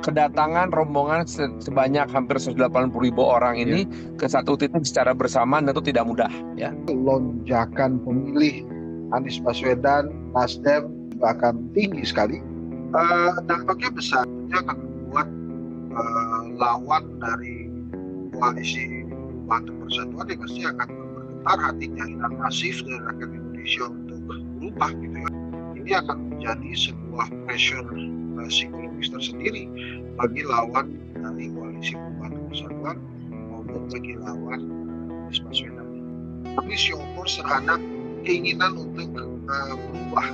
kedatangan rombongan sebanyak hampir 180.000 orang ini ke satu titik secara bersamaan tentu tidak mudah ya. Lonjakan pemilih Anies Baswedan, Nasdem juga akan tinggi sekali. Dampaknya besar, dia akan membuat lawan dari koalisi Perubahan Persatuan yang pasti akan bergetar hatinya dan masif dari rakyat Indonesia untuk berubah gitu ya. Ini akan menjadi sebuah pressure psikologis tersendiri bagi lawan dari koalisi Perubahan Persatuan maupun bagi lawan Anies Baswedan. Tapi show force terhadap keinginan untuk berubah.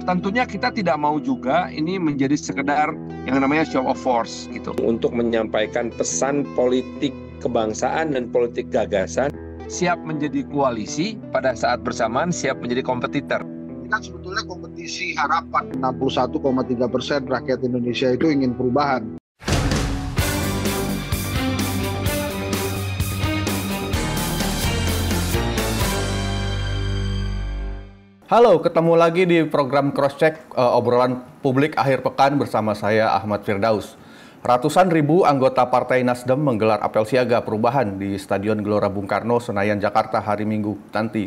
Tentunya kita tidak mau juga ini menjadi sekedar yang namanya show of force gitu. Untuk menyampaikan pesan politik kebangsaan dan politik gagasan, siap menjadi koalisi, pada saat bersamaan siap menjadi kompetitor. Ini kan sebetulnya kompetisi harapan. 61,3% rakyat Indonesia itu ingin perubahan. Halo, ketemu lagi di program Crosscheck obrolan publik akhir pekan bersama saya Ahmad Firdaus. Ratusan ribu anggota Partai Nasdem menggelar apel siaga perubahan di Stadion Gelora Bung Karno, Senayan, Jakarta hari Minggu nanti.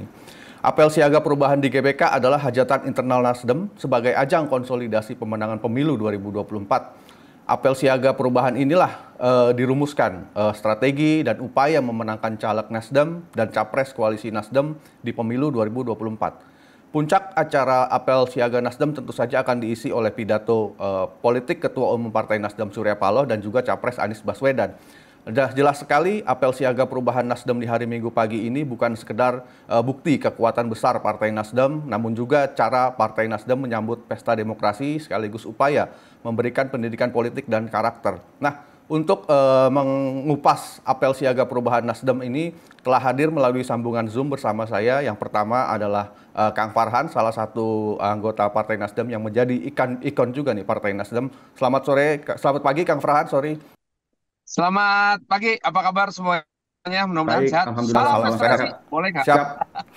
Apel siaga perubahan di GBK adalah hajatan internal Nasdem sebagai ajang konsolidasi pemenangan pemilu 2024. Apel siaga perubahan inilah dirumuskan strategi dan upaya memenangkan caleg Nasdem dan capres koalisi Nasdem di pemilu 2024. Puncak acara apel siaga Nasdem tentu saja akan diisi oleh pidato politik Ketua Umum Partai Nasdem Surya Paloh dan juga Capres Anies Baswedan. Jelas sekali apel siaga perubahan Nasdem di hari Minggu pagi ini bukan sekedar bukti kekuatan besar Partai Nasdem, namun juga cara Partai Nasdem menyambut pesta demokrasi sekaligus upaya memberikan pendidikan politik dan karakter. Nah, untuk mengupas apel siaga perubahan Nasdem ini telah hadir melalui sambungan Zoom bersama saya. Yang pertama adalah Kang Farhan, salah satu anggota Partai Nasdem yang menjadi ikon juga nih Partai Nasdem. Selamat pagi Kang Farhan, sorry. Selamat pagi, apa kabar semuanya? Mudah-mudahan Baik, sehat. alhamdulillah Salam salam restorasi, sehat. boleh nggak? Siap,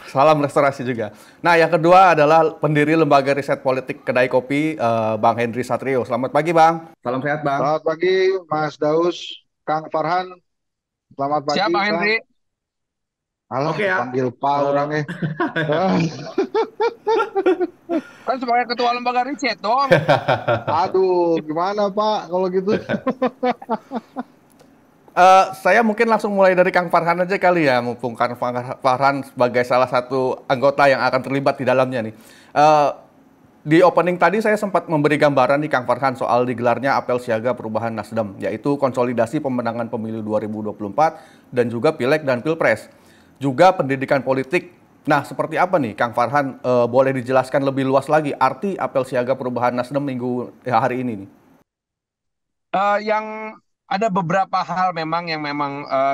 salam restorasi juga. Nah, yang kedua adalah pendiri Lembaga Riset Politik Kedai Kopi, Bang Henry Satrio. Selamat pagi, Bang. Salam sehat, Bang. Selamat pagi Mas Daus, Kang Farhan. Selamat pagi, Siap, Bang Kang. Henry. Alah, Oke ya. panggil Pak orangnya. Kan sebagai ketua lembaga riset dong. Aduh, gimana Pak kalau gitu? Saya mungkin langsung mulai dari Kang Farhan aja kali ya, mumpung Kang Farhan sebagai salah satu anggota yang akan terlibat di dalamnya nih. Di opening tadi saya sempat memberi gambaran nih Kang Farhan soal digelarnya apel siaga perubahan Nasdem, yaitu konsolidasi pemenangan pemilu 2024 dan juga Pileg dan Pilpres. Juga pendidikan politik. Nah, seperti apa nih Kang Farhan, boleh dijelaskan lebih luas lagi arti apel siaga perubahan Nasdem hari ini nih? Yang ada beberapa hal memang yang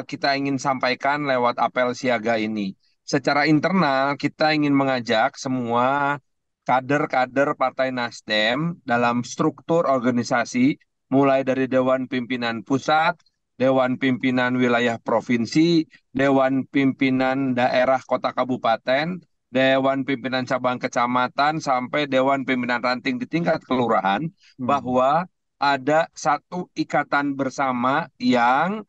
kita ingin sampaikan lewat apel siaga ini. Secara internal kita ingin mengajak semua kader-kader Partai Nasdem dalam struktur organisasi, mulai dari Dewan Pimpinan Pusat, Dewan Pimpinan Wilayah Provinsi, Dewan Pimpinan Daerah Kota Kabupaten, Dewan Pimpinan Cabang Kecamatan, sampai Dewan Pimpinan Ranting di tingkat kelurahan, bahwa ada satu ikatan bersama yang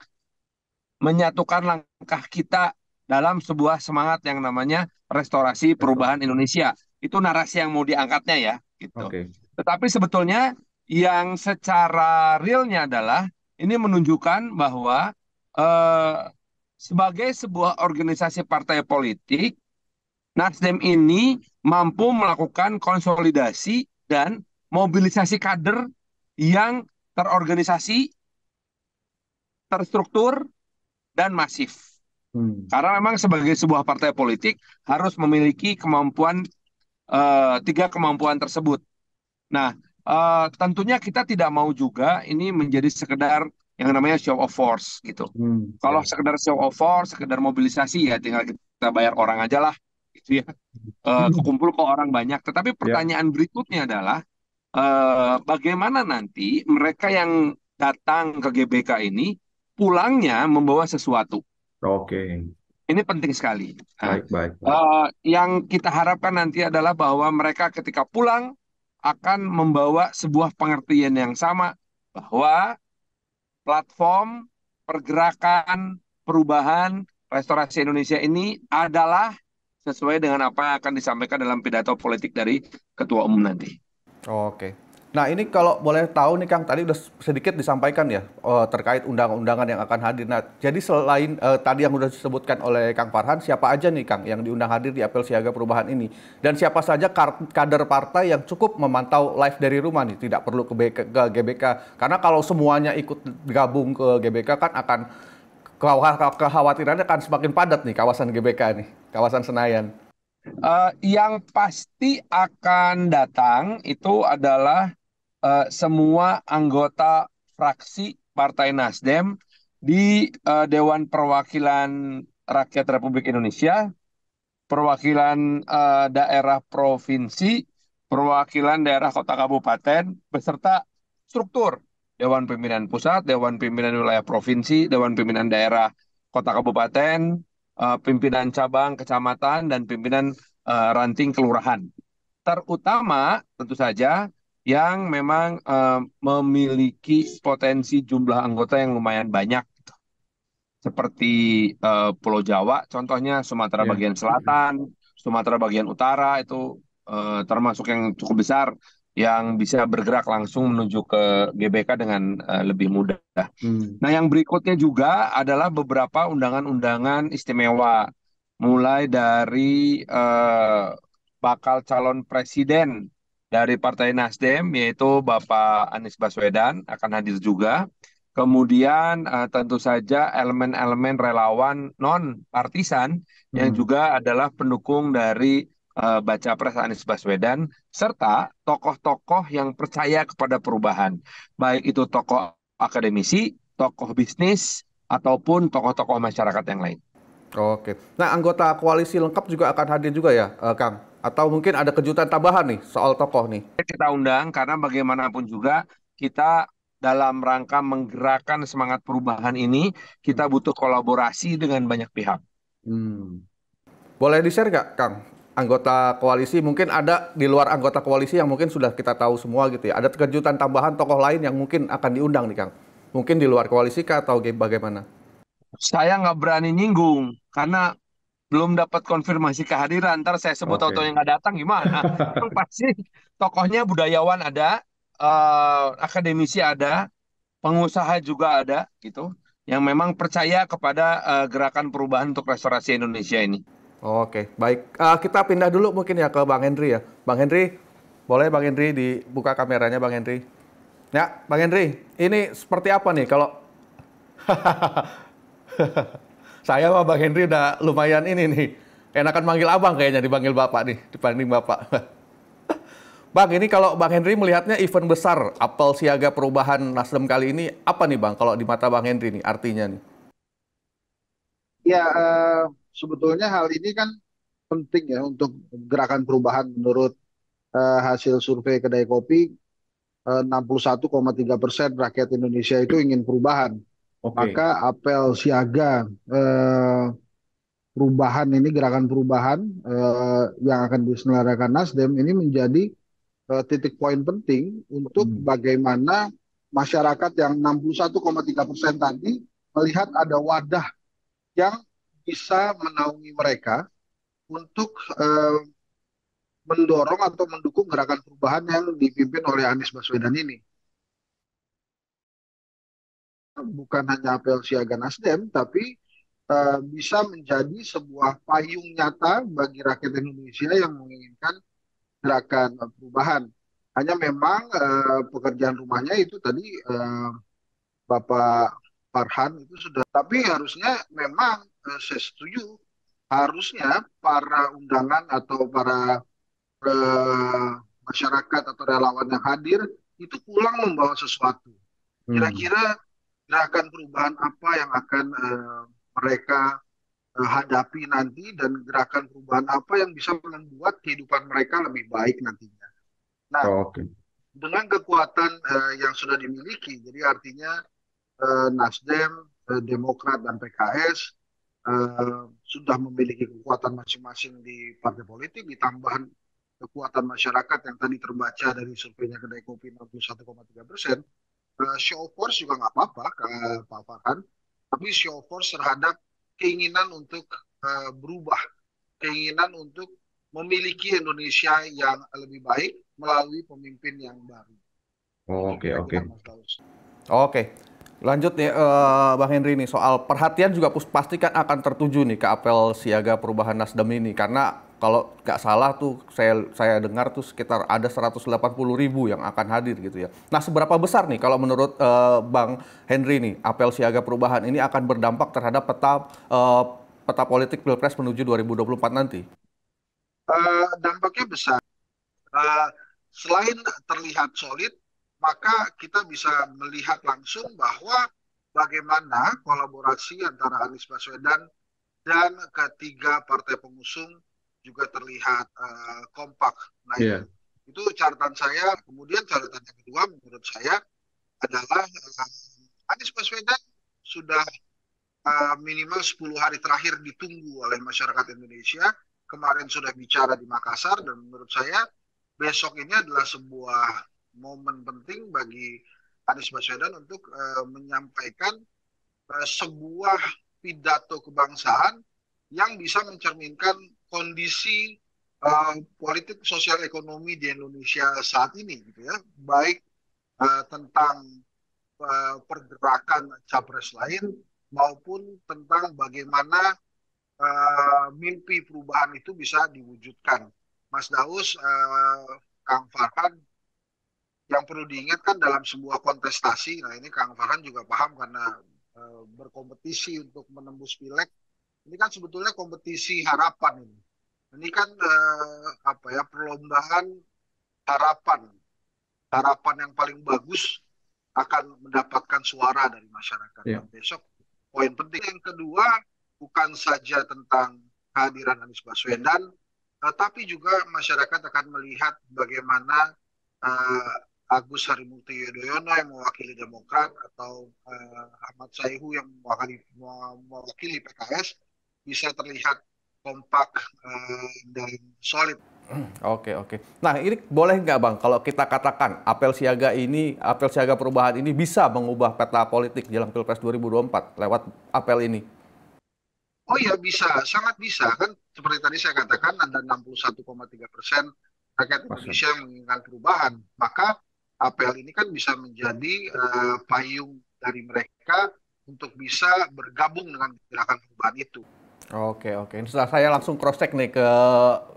menyatukan langkah kita dalam sebuah semangat yang namanya restorasi perubahan Indonesia. Itu narasi yang mau diangkatnya ya, gitu. Oke. Tetapi sebetulnya yang secara realnya adalah ini menunjukkan bahwa sebagai sebuah organisasi partai politik, Nasdem ini mampu melakukan konsolidasi dan mobilisasi kader yang terorganisasi, terstruktur, dan masif. Karena memang sebagai sebuah partai politik harus memiliki tiga kemampuan tersebut. Nah, tentunya kita tidak mau juga ini menjadi sekedar yang namanya show of force gitu. Kalau sekedar show of force, sekedar mobilisasi ya tinggal kita bayar orang aja lah, gitu ya. Kekumpul ke orang banyak. Tetapi pertanyaan berikutnya adalah bagaimana nanti mereka yang datang ke GBK ini pulangnya membawa sesuatu. Oke. Ini penting sekali. Nah, Baik. yang kita harapkan nanti adalah bahwa mereka ketika pulang akan membawa sebuah pengertian yang sama bahwa platform pergerakan perubahan restorasi Indonesia ini adalah sesuai dengan apa yang akan disampaikan dalam pidato politik dari Ketua Umum nanti. Oke. Nah ini kalau boleh tahu nih Kang, tadi udah sedikit disampaikan ya terkait undang-undangan yang akan hadir. Nah jadi selain tadi yang sudah disebutkan oleh Kang Farhan, siapa aja nih Kang yang diundang hadir di apel siaga perubahan ini? Dan siapa saja kader partai yang cukup memantau live dari rumah nih, tidak perlu ke GBK. Karena kalau semuanya ikut gabung ke GBK kan akan kekhawatirannya akan semakin padat nih kawasan GBK nih, kawasan Senayan. Yang pasti akan datang itu adalah semua anggota fraksi Partai Nasdem di Dewan Perwakilan Rakyat Republik Indonesia, perwakilan daerah provinsi, perwakilan daerah kota kabupaten, beserta struktur Dewan Pimpinan Pusat, Dewan Pimpinan Wilayah Provinsi, Dewan Pimpinan Daerah Kota Kabupaten, pimpinan cabang kecamatan, dan pimpinan ranting kelurahan. Terutama tentu saja yang memang memiliki potensi jumlah anggota yang lumayan banyak seperti Pulau Jawa, contohnya Sumatera Ya. bagian selatan, Sumatera bagian utara itu termasuk yang cukup besar yang bisa bergerak langsung menuju ke GBK dengan lebih mudah. Hmm. Nah, yang berikutnya juga adalah beberapa undangan-undangan istimewa, mulai dari bakal calon presiden dari Partai Nasdem, yaitu Bapak Anies Baswedan akan hadir juga. Kemudian tentu saja elemen-elemen relawan non-partisan yang Hmm. juga adalah pendukung dari baca pres Anies Baswedan, serta tokoh-tokoh yang percaya kepada perubahan, baik itu tokoh akademisi, tokoh bisnis, ataupun tokoh-tokoh masyarakat yang lain. Oke. Nah, anggota koalisi lengkap juga akan hadir juga ya, Kang? Atau mungkin ada kejutan tambahan nih soal tokoh nih? Kita undang karena bagaimanapun juga kita dalam rangka menggerakkan semangat perubahan ini, kita butuh kolaborasi dengan banyak pihak. Hmm. Boleh di-share nggak, Kang? Anggota koalisi, mungkin ada di luar anggota koalisi yang mungkin sudah kita tahu semua gitu ya. Ada kejutan tambahan tokoh lain yang mungkin akan diundang nih, Kang? Mungkin di luar koalisi kah atau bagaimana? Saya nggak berani nyinggung karena belum dapat konfirmasi kehadiran. Ntar saya sebut Oke. tahu yang nggak datang gimana? Yang pasti tokohnya budayawan ada, akademisi ada, pengusaha juga ada, gitu. Yang memang percaya kepada gerakan perubahan untuk restorasi Indonesia ini. Oke, baik. Kita pindah dulu mungkin ya ke Bang Henry ya. Bang Henry, boleh Bang Henry dibuka kameranya Bang Henry? Ya, Bang Henry, ini seperti apa nih kalau saya sama Bang Henry udah lumayan ini nih. Enakan manggil abang kayaknya dipanggil bapak nih, dibanding bapak. Bang, ini kalau Bang Henry melihatnya event besar apel siaga perubahan Nasdem kali ini apa nih Bang kalau di mata Bang Henry nih artinya nih? Ya, sebetulnya hal ini kan penting ya untuk gerakan perubahan menurut hasil survei Kedai Kopi, 61,3% rakyat Indonesia itu ingin perubahan. Oke. Maka apel siaga perubahan ini, gerakan perubahan yang akan diselenggarakan Nasdem ini menjadi titik poin penting untuk Hmm. bagaimana masyarakat yang 61,3% tadi melihat ada wadah yang bisa menaungi mereka untuk mendorong atau mendukung gerakan perubahan yang dipimpin oleh Anies Baswedan ini. Bukan hanya apel siaga Nasdem, tapi bisa menjadi sebuah payung nyata bagi rakyat Indonesia yang menginginkan gerakan perubahan. Hanya memang pekerjaan rumahnya itu tadi Bapak Farhan itu sudah, tapi harusnya memang saya setuju, harusnya para undangan atau para eh, masyarakat atau relawan yang hadir itu pulang membawa sesuatu. Hmm. Kira-kira gerakan perubahan apa yang akan mereka hadapi nanti dan gerakan perubahan apa yang bisa membuat kehidupan mereka lebih baik nantinya. Nah, Oke. dengan kekuatan yang sudah dimiliki, jadi artinya Nasdem, Demokrat dan PKS sudah memiliki kekuatan masing-masing di partai politik, ditambah kekuatan masyarakat yang tadi terbaca dari surveinya Kedai Kopi 61,3%. Show of force juga nggak apa-apa, Pak Farhan. Tapi show of force terhadap keinginan untuk berubah, keinginan untuk memiliki Indonesia yang lebih baik melalui pemimpin yang baru. Itu Oke, oke. kira-kira Mas Daus. Oke, lanjut nih Bang Henry nih soal perhatian juga pasti kan akan tertuju nih ke apel siaga perubahan Nasdem ini karena kalau nggak salah tuh saya dengar tuh sekitar ada 180.000 yang akan hadir gitu ya. Nah seberapa besar nih kalau menurut Bang Henry nih apel siaga perubahan ini akan berdampak terhadap peta politik Pilpres menuju 2024 nanti? Dampaknya besar. Uh, Selain terlihat solid, maka kita bisa melihat langsung bahwa bagaimana kolaborasi antara Anies Baswedan dan ketiga partai pengusung juga terlihat kompak. Nah, Iya. itu catatan saya. Kemudian catatan yang kedua menurut saya adalah Anies Baswedan sudah minimal 10 hari terakhir ditunggu oleh masyarakat Indonesia. Kemarin sudah bicara di Makassar dan menurut saya besok ini adalah sebuah momen penting bagi Anies Baswedan untuk menyampaikan sebuah pidato kebangsaan yang bisa mencerminkan kondisi politik sosial ekonomi di Indonesia saat ini gitu ya, baik tentang pergerakan capres lain maupun tentang bagaimana mimpi perubahan itu bisa diwujudkan. Mas Daus, Kang Farhan, yang perlu diingat kan dalam sebuah kontestasi, nah ini Kang Farhan juga paham karena berkompetisi untuk menembus pileg, ini kan sebetulnya kompetisi harapan ini. Ini kan apa ya, perlombaan harapan, harapan yang paling bagus akan mendapatkan suara dari masyarakat. Iya. Dan besok poin penting yang kedua bukan saja tentang kehadiran Anies Baswedan, tapi juga masyarakat akan melihat bagaimana Agus Harimurti Yudhoyono yang mewakili Demokrat atau Ahmad Saihu yang mewakili PKS bisa terlihat kompak dan solid. Oke, oke. Nah, ini boleh nggak Bang, kalau kita katakan apel siaga perubahan ini bisa mengubah peta politik jelang Pilpres 2024 lewat apel ini? Oh iya bisa, sangat bisa kan seperti tadi saya katakan ada 61,3% rakyat Masa? Indonesia yang menginginkan perubahan. Maka apel ini kan bisa menjadi payung dari mereka untuk bisa bergabung dengan gerakan perubahan itu. Oke, oke. Ini setelah saya langsung cross check nih ke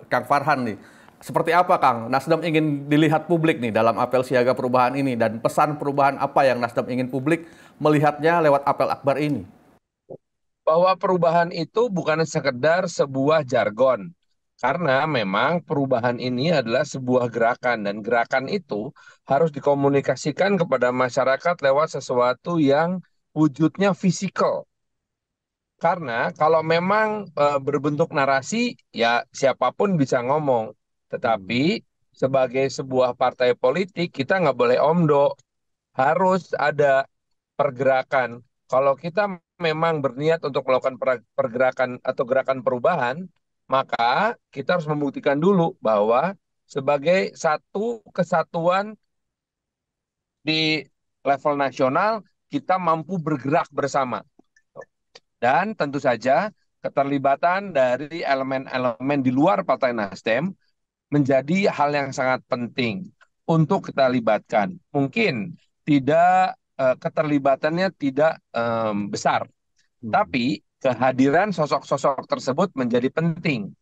Kang Farhan nih. Seperti apa Kang? Nasdem ingin dilihat publik nih dalam apel siaga perubahan ini dan pesan perubahan apa yang Nasdem ingin publik melihatnya lewat apel akbar ini? Bahwa perubahan itu bukan sekedar sebuah jargon. Karena memang perubahan ini adalah sebuah gerakan dan gerakan itu harus dikomunikasikan kepada masyarakat lewat sesuatu yang wujudnya fisikal. Karena kalau memang berbentuk narasi, ya siapapun bisa ngomong. Tetapi sebagai sebuah partai politik, kita nggak boleh omdo. Harus ada pergerakan. Kalau kita memang berniat untuk melakukan pergerakan atau gerakan perubahan, maka kita harus membuktikan dulu bahwa sebagai satu kesatuan di level nasional, kita mampu bergerak bersama. Dan tentu saja keterlibatan dari elemen-elemen di luar Partai Nasdem menjadi hal yang sangat penting untuk kita libatkan. Mungkin tidak keterlibatannya tidak besar, tapi kehadiran sosok-sosok tersebut menjadi penting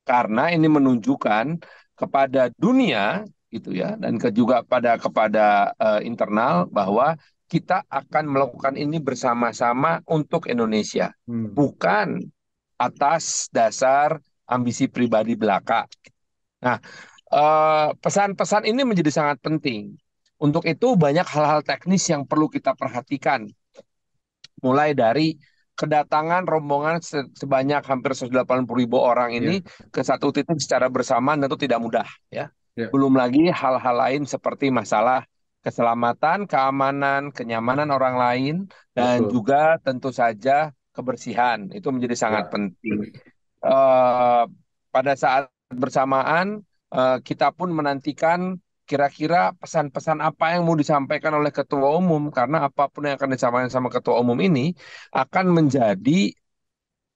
karena ini menunjukkan kepada dunia gitu ya dan juga kepada internal bahwa kita akan melakukan ini bersama-sama untuk Indonesia, bukan atas dasar ambisi pribadi belaka. Nah, pesan-pesan ini menjadi sangat penting. Untuk itu banyak hal-hal teknis yang perlu kita perhatikan. Mulai dari kedatangan rombongan sebanyak hampir 180.000 orang ini ke satu titik secara bersamaan tentu tidak mudah ya. Belum lagi hal-hal lain seperti masalah keselamatan, keamanan, kenyamanan orang lain dan juga tentu saja kebersihan. Itu menjadi sangat penting. Pada saat bersamaan kita pun menantikan kira-kira pesan-pesan apa yang mau disampaikan oleh ketua umum, karena apapun yang akan disampaikan sama ketua umum ini akan menjadi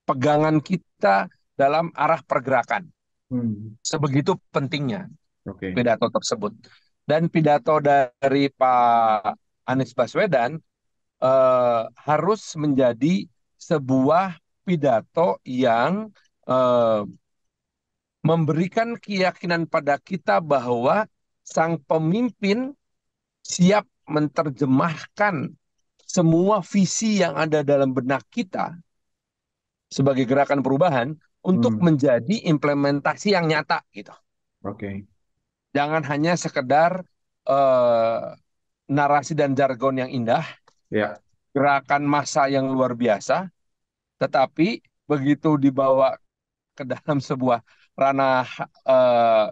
pegangan kita dalam arah pergerakan. Hmm. Sebegitu pentingnya Oke. pidato tersebut. Dan pidato dari Pak Anies Baswedan harus menjadi sebuah pidato yang eh, memberikan keyakinan pada kita bahwa sang pemimpin siap menerjemahkan semua visi yang ada dalam benak kita sebagai gerakan perubahan untuk Hmm. menjadi implementasi yang nyata gitu. Oke. Jangan hanya sekedar eh, narasi dan jargon yang indah, Ya. gerakan massa yang luar biasa, tetapi begitu dibawa ke dalam sebuah ranah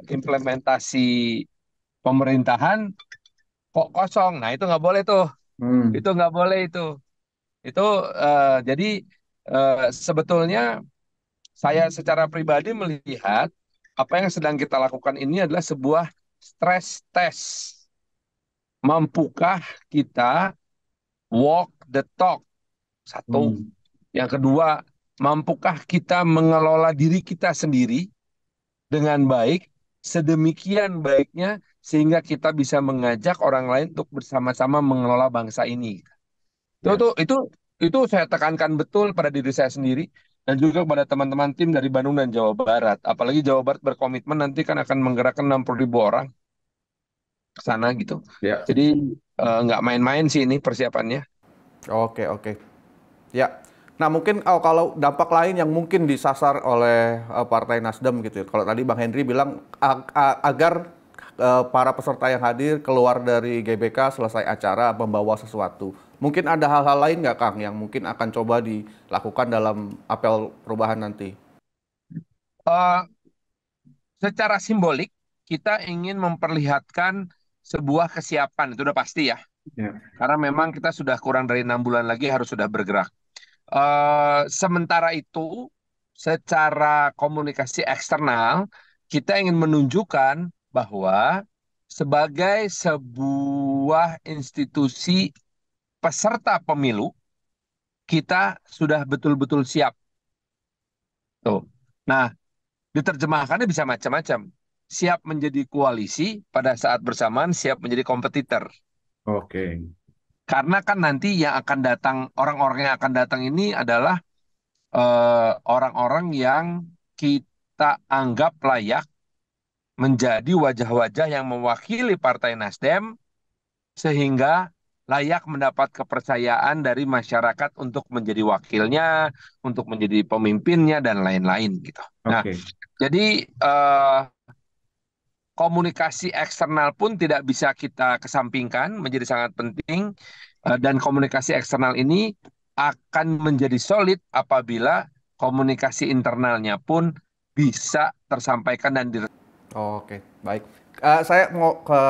implementasi pemerintahan kok kosong. Nah, itu nggak boleh tuh. Hmm. Itu nggak boleh itu. Itu jadi sebetulnya saya secara pribadi melihat apa yang sedang kita lakukan ini adalah sebuah stress test. Mampukah kita walk the talk? Satu. Hmm. Yang kedua, mampukah kita mengelola diri kita sendiri dengan baik, sedemikian baiknya sehingga kita bisa mengajak orang lain untuk bersama-sama mengelola bangsa ini. Itu Ya. tuh itu saya tekankan betul pada diri saya sendiri dan juga kepada teman-teman tim dari Bandung dan Jawa Barat. Apalagi Jawa Barat berkomitmen nanti kan akan menggerakkan 60.000 orang ke sana gitu. Ya. Jadi nggak main-main sih ini persiapannya. Oke, oke. Ya. Nah, mungkin kalau dampak lain yang mungkin disasar oleh Partai Nasdem gitu ya. Kalau tadi Bang Henry bilang agar para peserta yang hadir keluar dari GBK selesai acara membawa sesuatu. Mungkin ada hal-hal lain nggak, Kang, yang mungkin akan coba dilakukan dalam apel perubahan nanti? Eh, Secara simbolik kita ingin memperlihatkan sebuah kesiapan, itu udah pasti ya. Ya. Karena memang kita sudah kurang dari 6 bulan lagi harus sudah bergerak. Sementara itu, secara komunikasi eksternal, kita ingin menunjukkan bahwa sebagai sebuah institusi peserta pemilu, kita sudah betul-betul siap. Tuh. Nah, diterjemahkannya bisa macam-macam. Siap menjadi koalisi, pada saat bersamaan siap menjadi kompetitor. Oke. Karena kan nanti yang akan datang, orang-orang yang akan datang ini adalah orang-orang yang kita anggap layak menjadi wajah-wajah yang mewakili Partai Nasdem sehingga layak mendapat kepercayaan dari masyarakat untuk menjadi wakilnya, untuk menjadi pemimpinnya dan lain-lain gitu. Nah, Oke. jadi komunikasi eksternal pun tidak bisa kita kesampingkan, menjadi sangat penting dan komunikasi eksternal ini akan menjadi solid apabila komunikasi internalnya pun bisa tersampaikan dan Oke, baik. Saya mau ke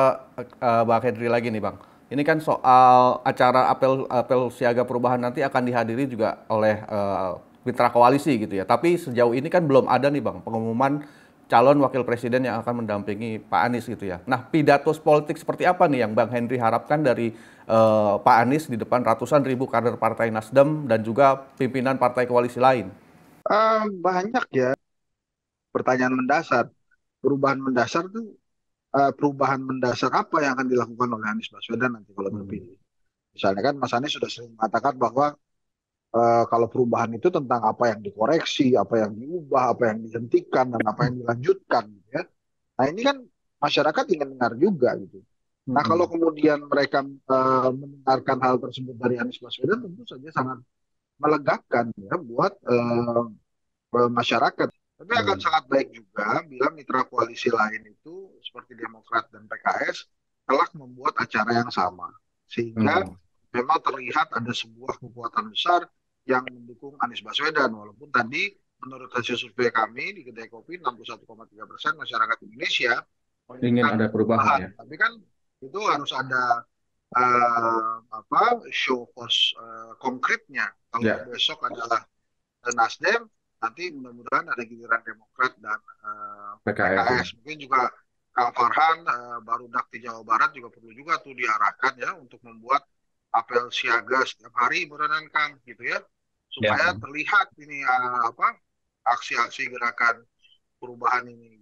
Bang Henry lagi nih, Bang. Ini kan soal acara apel siaga perubahan nanti akan dihadiri juga oleh mitra koalisi gitu ya. Tapi sejauh ini kan belum ada nih, Bang, pengumuman calon wakil presiden yang akan mendampingi Pak Anies gitu ya. Nah, pidato politik seperti apa nih yang Bang Henry harapkan dari Pak Anies di depan ratusan ribu kader Partai Nasdem dan juga pimpinan partai koalisi lain? Banyak ya pertanyaan mendasar. Perubahan mendasar apa yang akan dilakukan oleh Anies Baswedan nanti kalau Hmm. terpilih. Misalnya kan Mas Anies sudah sering mengatakan bahwa kalau perubahan itu tentang apa yang dikoreksi, apa yang diubah, apa yang dihentikan, dan apa yang dilanjutkan. Gitu ya. Nah ini kan masyarakat ingin dengar juga gitu. Nah kalau Hmm. kemudian mereka mendengarkan hal tersebut dari Anies Baswedan tentu saja sangat melegakan ya buat masyarakat. Tapi akan Hmm. sangat baik juga bila mitra koalisi lain itu seperti Demokrat dan PKS kelak membuat acara yang sama. Sehingga Hmm. memang terlihat ada sebuah kekuatan besar yang mendukung Anies Baswedan. Walaupun tadi menurut hasil survei kami di Kedai Kopi 61,3% masyarakat Indonesia Ingin menginginkan ada perubahan perubahan. ya. Tapi kan itu harus ada show cause konkretnya. Kalau Ya. besok adalah Nasdem, nanti mudah-mudahan ada giliran Demokrat dan PKS ya. PKS. Mungkin juga Kang Farhan, barudak di Jawa Barat juga perlu juga tuh diarahkan ya untuk membuat apel siaga setiap hari berenang Kang gitu ya, Ya. supaya terlihat ini aksi-aksi gerakan perubahan ini.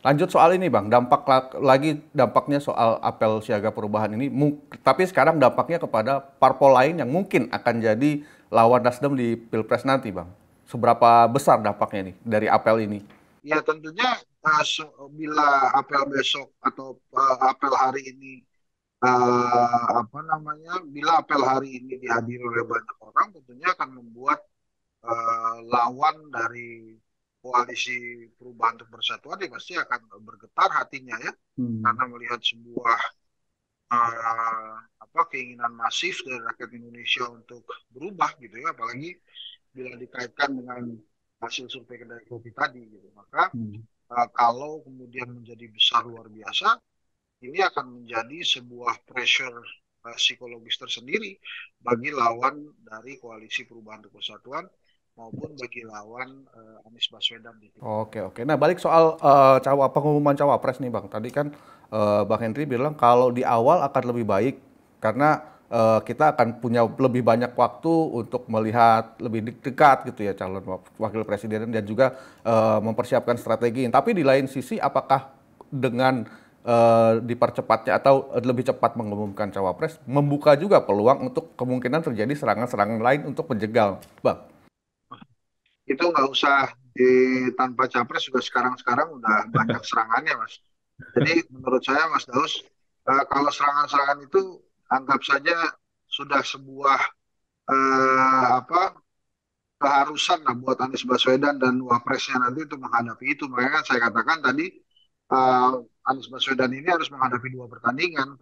Lanjut soal ini Bang, lagi dampaknya soal apel siaga perubahan ini, tapi sekarang dampaknya kepada parpol lain yang mungkin akan jadi lawan Nasdem di Pilpres nanti Bang. Seberapa besar dampaknya nih dari apel ini? Ya tentunya bila apel besok atau apel hari ini bila apel hari ini dihadiri oleh banyak orang, tentunya akan membuat lawan dari koalisi perubahan untuk persatuan dia pasti akan bergetar hatinya ya, karena melihat sebuah keinginan masif dari rakyat Indonesia untuk berubah gitu ya, apalagi bila dikaitkan dengan hasil survei kedai kopi tadi gitu. Maka kalau kemudian menjadi besar luar biasa, ini akan menjadi sebuah pressure psikologis tersendiri bagi lawan dari koalisi perubahan untuk persatuan maupun bagi lawan Anies Baswedan. Oke. Nah, balik soal pengumuman cawapres nih Bang. Tadi kan Bang Henry bilang kalau di awal akan lebih baik karena kita akan punya lebih banyak waktu untuk melihat lebih dekat gitu ya calon wakil presiden dan juga mempersiapkan strategi. Tapi di lain sisi, apakah dengan dipercepatnya atau lebih cepat mengumumkan cawapres membuka juga peluang untuk kemungkinan terjadi serangan-serangan lain untuk menjegal, Bang? Itu nggak usah tanpa capres juga sekarang udah banyak serangannya Mas. Jadi menurut saya Mas Daus, kalau serangan-serangan itu anggap saja sudah sebuah keharusan lah buat Anies Baswedan dan wapresnya nanti untuk menghadapi itu. Makanya kan saya katakan tadi Anies Baswedan ini harus menghadapi dua pertandingan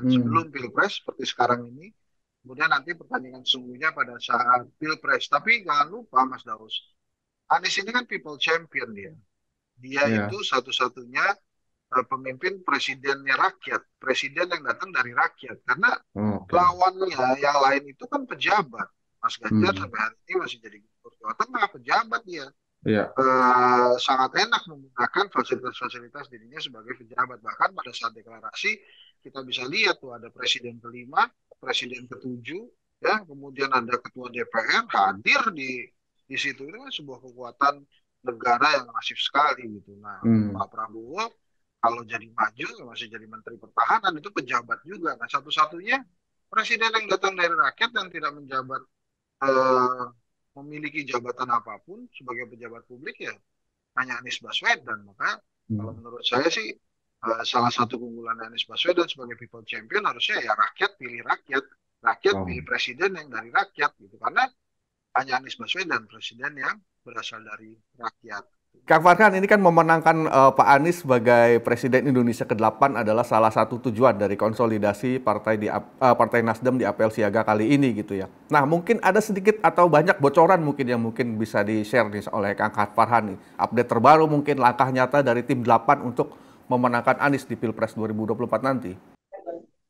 sebelum Pilpres seperti sekarang ini, kemudian nanti pertandingan sesungguhnya pada saat Pilpres. Tapi jangan lupa Mas Daus, Anies ini kan people champion dia itu satu-satunya pemimpin presidennya rakyat, presiden yang datang dari rakyat. Karena lawannya yang lain itu kan pejabat. Mas Ganjar sampai hari ini masih jadi gubernur Jawa Tengah, pejabat dia. Sangat enak menggunakan fasilitas-fasilitas dirinya sebagai pejabat. Bahkan pada saat deklarasi kita bisa lihat tuh ada presiden kelima, presiden ketujuh, ya, kemudian ada ketua DPR hadir di situ. Itu kan sebuah kekuatan negara yang masif sekali gitu. Nah, Pak Prabowo kalau jadi maju masih jadi menteri pertahanan itu pejabat juga. Nah, satu-satunya presiden yang datang dari rakyat yang tidak menjabat memiliki jabatan apapun sebagai pejabat publik ya hanya Anies Baswedan. Maka kalau menurut saya sih salah satu keunggulan Anies Baswedan sebagai people champion harusnya ya rakyat pilih rakyat pilih presiden yang dari rakyat gitu, karena hanya Anies Baswedan presiden yang berasal dari rakyat. Kang Farhan, ini kan memenangkan Pak Anies sebagai Presiden Indonesia ke-8 adalah salah satu tujuan dari konsolidasi Partai Nasdem di apel siaga kali ini gitu ya. Nah, mungkin ada sedikit atau banyak bocoran yang mungkin bisa di-share nih oleh Kang Farhan nih. Update terbaru mungkin langkah nyata dari tim 8 untuk memenangkan Anies di Pilpres 2024 nanti.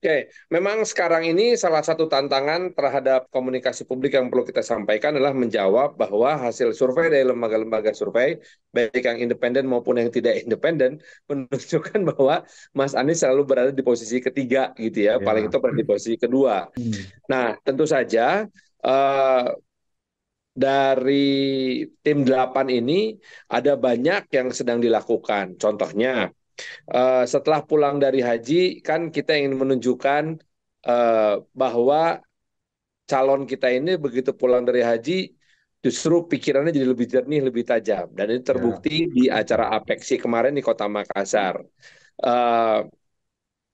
Oke, memang sekarang ini salah satu tantangan terhadap komunikasi publik yang perlu kita sampaikan adalah menjawab bahwa hasil survei dari lembaga-lembaga survei, baik yang independen maupun yang tidak independen, menunjukkan bahwa Mas Anies selalu berada di posisi ketiga gitu ya, paling itu berada di posisi kedua. Nah, tentu saja dari tim 8 ini ada banyak yang sedang dilakukan. Contohnya, setelah pulang dari haji kan kita ingin menunjukkan bahwa calon kita ini begitu pulang dari haji justru pikirannya jadi lebih jernih, lebih tajam, dan ini terbukti di acara Apeksi kemarin di Kota Makassar.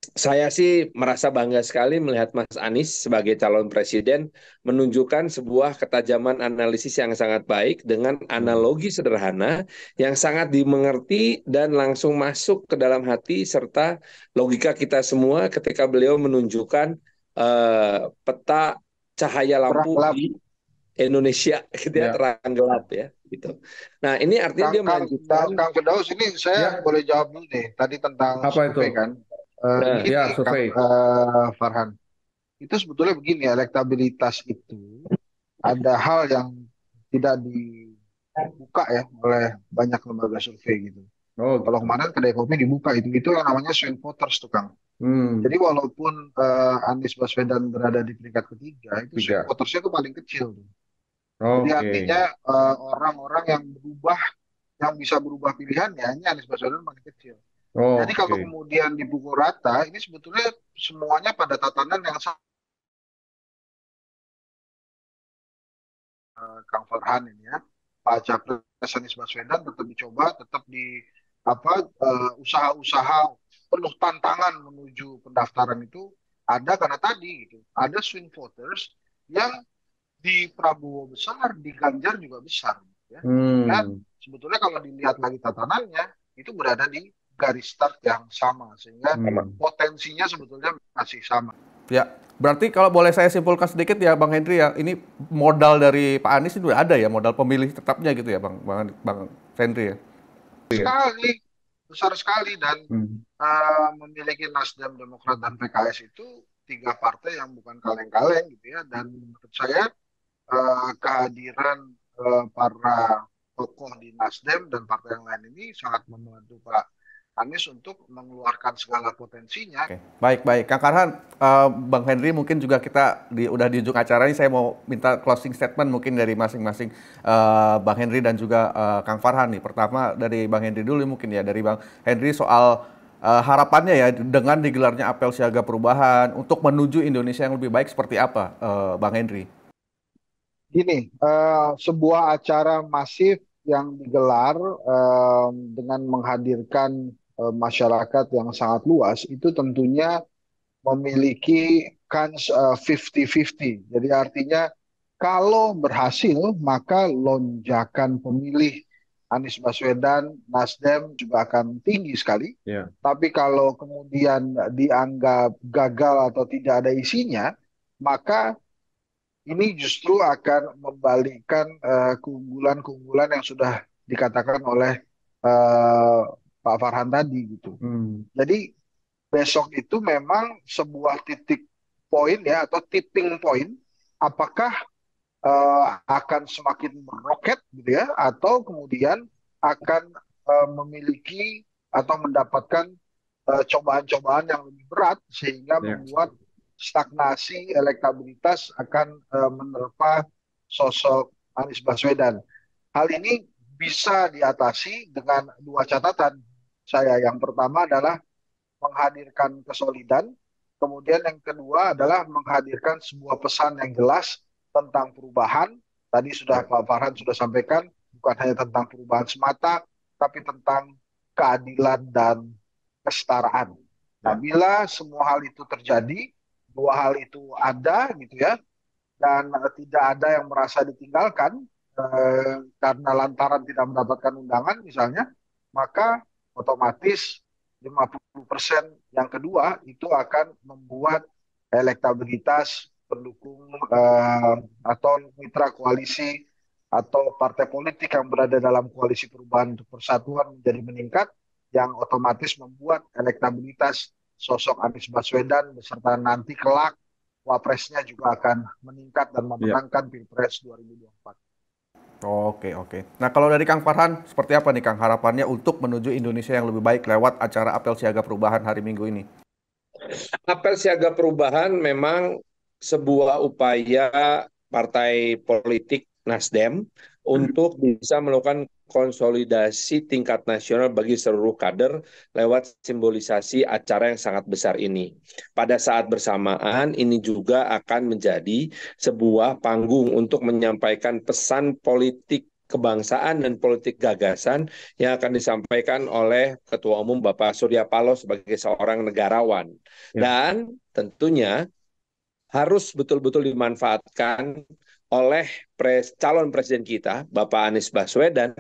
Saya sih merasa bangga sekali melihat Mas Anies sebagai calon presiden menunjukkan sebuah ketajaman analisis yang sangat baik dengan analogi sederhana yang sangat dimengerti dan langsung masuk ke dalam hati serta logika kita semua ketika beliau menunjukkan peta cahaya lampu di Indonesia gitu ya, terang gelap ya gitu. Nah, ini artinya dia melanjutkan. Kang Firdaus, ini saya boleh jawab dulu nih tadi tentang survei kan. Survei. Farhan, itu sebetulnya begini, elektabilitas itu ada hal yang tidak dibuka ya oleh banyak lembaga survei gitu. Oh Kalau gitu. kemarin kedai kopi dibuka itu yang namanya swing voters tuh Kang. Hmm, Jadi walaupun Anies Baswedan berada di peringkat ketiga, itu swing tiga. votersnya itu paling kecil tuh. Jadi Oke. artinya orang-orang yang berubah, yang bisa berubah pilihannya, ini Anies Baswedan paling kecil. Jadi kalau Oke. kemudian dipukul rata, ini sebetulnya semuanya pada tatanan yang sama, Kang Farhan ini ya. Pak Capres Anies Baswedan tetap dicoba, tetap di apa usaha-usaha penuh tantangan menuju pendaftaran itu ada karena tadi gitu. Ada swing voters yang di Prabowo besar, di Ganjar juga besar ya. Sehingga Hmm. sebetulnya kalau dilihat lagi tatanannya itu berada di garis start yang sama sehingga Hmm. potensinya sebetulnya masih sama. Ya, berarti kalau boleh saya simpulkan sedikit ya Bang Henry ya, ini modal dari Pak Anies itu ada ya, modal pemilih tetapnya gitu ya Bang Henry ya. Iya. Sekali besar sekali dan Hmm. memiliki Nasdem, Demokrat dan PKS itu tiga partai yang bukan kaleng-kaleng gitu ya dan menurut saya kehadiran para tokoh di Nasdem dan partai yang lain ini sangat membantu Pak Anies untuk mengeluarkan segala potensinya. Oke, baik baik. Kang Karhan, Bang Henry mungkin juga kita udah di ujung acara ini saya mau minta closing statement mungkin dari masing-masing Bang Henry dan juga Kang Farhan nih. Pertama dari Bang Henry dulu mungkin ya, dari Bang Henry soal harapannya ya dengan digelarnya apel siaga perubahan untuk menuju Indonesia yang lebih baik seperti apa, Bang Henry? Gini, sebuah acara masif yang digelar dengan menghadirkan masyarakat yang sangat luas itu tentunya memiliki kans 50-50. Jadi artinya kalau berhasil maka lonjakan pemilih Anies Baswedan, Nasdem juga akan tinggi sekali. Ya. Tapi kalau kemudian dianggap gagal atau tidak ada isinya, maka ini justru akan membalikkan keunggulan-keunggulan yang sudah dikatakan oleh eh, Pak Farhan tadi gitu. Hmm. Jadi besok itu memang sebuah titik poin ya atau tipping point apakah akan semakin meroket gitu ya atau kemudian akan memiliki atau mendapatkan cobaan-cobaan yang lebih berat sehingga Ya. membuat stagnasi elektabilitas akan menerpa sosok Anies Baswedan. Hal ini bisa diatasi dengan dua catatan saya. Yang pertama adalah menghadirkan kesolidan. Kemudian yang kedua adalah menghadirkan sebuah pesan yang jelas tentang perubahan. Tadi sudah Ya. Pak Farhan sudah sampaikan, bukan hanya tentang perubahan semata, tapi tentang keadilan dan kesetaraan. Nah, Ya. bila semua hal itu terjadi, dua hal itu ada gitu ya, dan tidak ada yang merasa ditinggalkan karena lantaran tidak mendapatkan undangan misalnya, maka otomatis 50% yang kedua itu akan membuat elektabilitas pendukung atau mitra koalisi atau partai politik yang berada dalam koalisi perubahan untuk persatuan menjadi meningkat yang otomatis membuat elektabilitas sosok Anies Baswedan beserta nanti kelak wapresnya juga akan meningkat dan Ya. memenangkan Pilpres 2024. Oke, oke. Nah, kalau dari Kang Farhan, seperti apa nih Kang harapannya untuk menuju Indonesia yang lebih baik lewat acara apel siaga perubahan hari Minggu ini? Apel siaga perubahan memang sebuah upaya partai politik Nasdem untuk bisa melakukan konsolidasi tingkat nasional bagi seluruh kader lewat simbolisasi acara yang sangat besar ini. Pada saat bersamaan, ini juga akan menjadi sebuah panggung untuk menyampaikan pesan politik kebangsaan dan politik gagasan yang akan disampaikan oleh Ketua Umum Bapak Surya Paloh sebagai seorang negarawan. Ya. Dan tentunya harus betul-betul dimanfaatkan oleh calon presiden kita, Bapak Anies Baswedan,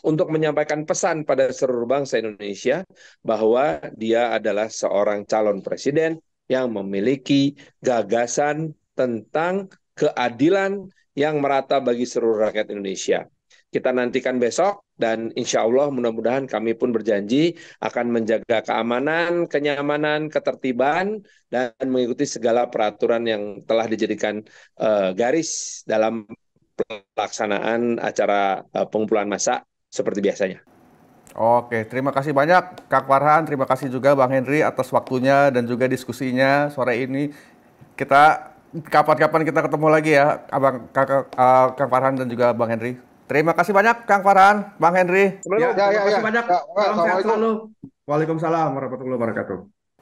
untuk menyampaikan pesan pada seluruh bangsa Indonesia bahwa dia adalah seorang calon presiden yang memiliki gagasan tentang keadilan yang merata bagi seluruh rakyat Indonesia. Kita nantikan besok dan insya Allah mudah-mudahan kami pun berjanji akan menjaga keamanan, kenyamanan, ketertiban, dan mengikuti segala peraturan yang telah dijadikan garis dalam pelaksanaan acara pengumpulan massa seperti biasanya. Oke, terima kasih banyak Kang Farhan, terima kasih juga Bang Henry atas waktunya dan juga diskusinya sore ini. Kita kapan-kapan kita ketemu lagi ya, Kang Farhan dan juga Bang Henry. Terima kasih banyak Kang Farhan, Bang Henry. Ya, Terima kasih ya. banyak. Ya, Salam sehat Assalamualaikum. selalu. Waalaikumsalam warahmatullahi wabarakatuh.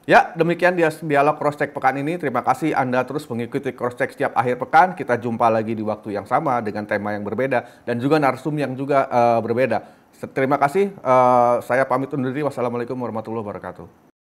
Ya, demikian dialog Crosscheck pekan ini. Terima kasih Anda terus mengikuti Crosscheck setiap akhir pekan. Kita jumpa lagi di waktu yang sama dengan tema yang berbeda dan juga narsum yang juga berbeda. Terima kasih. Saya pamit undur diri. Wassalamualaikum warahmatullahi wabarakatuh.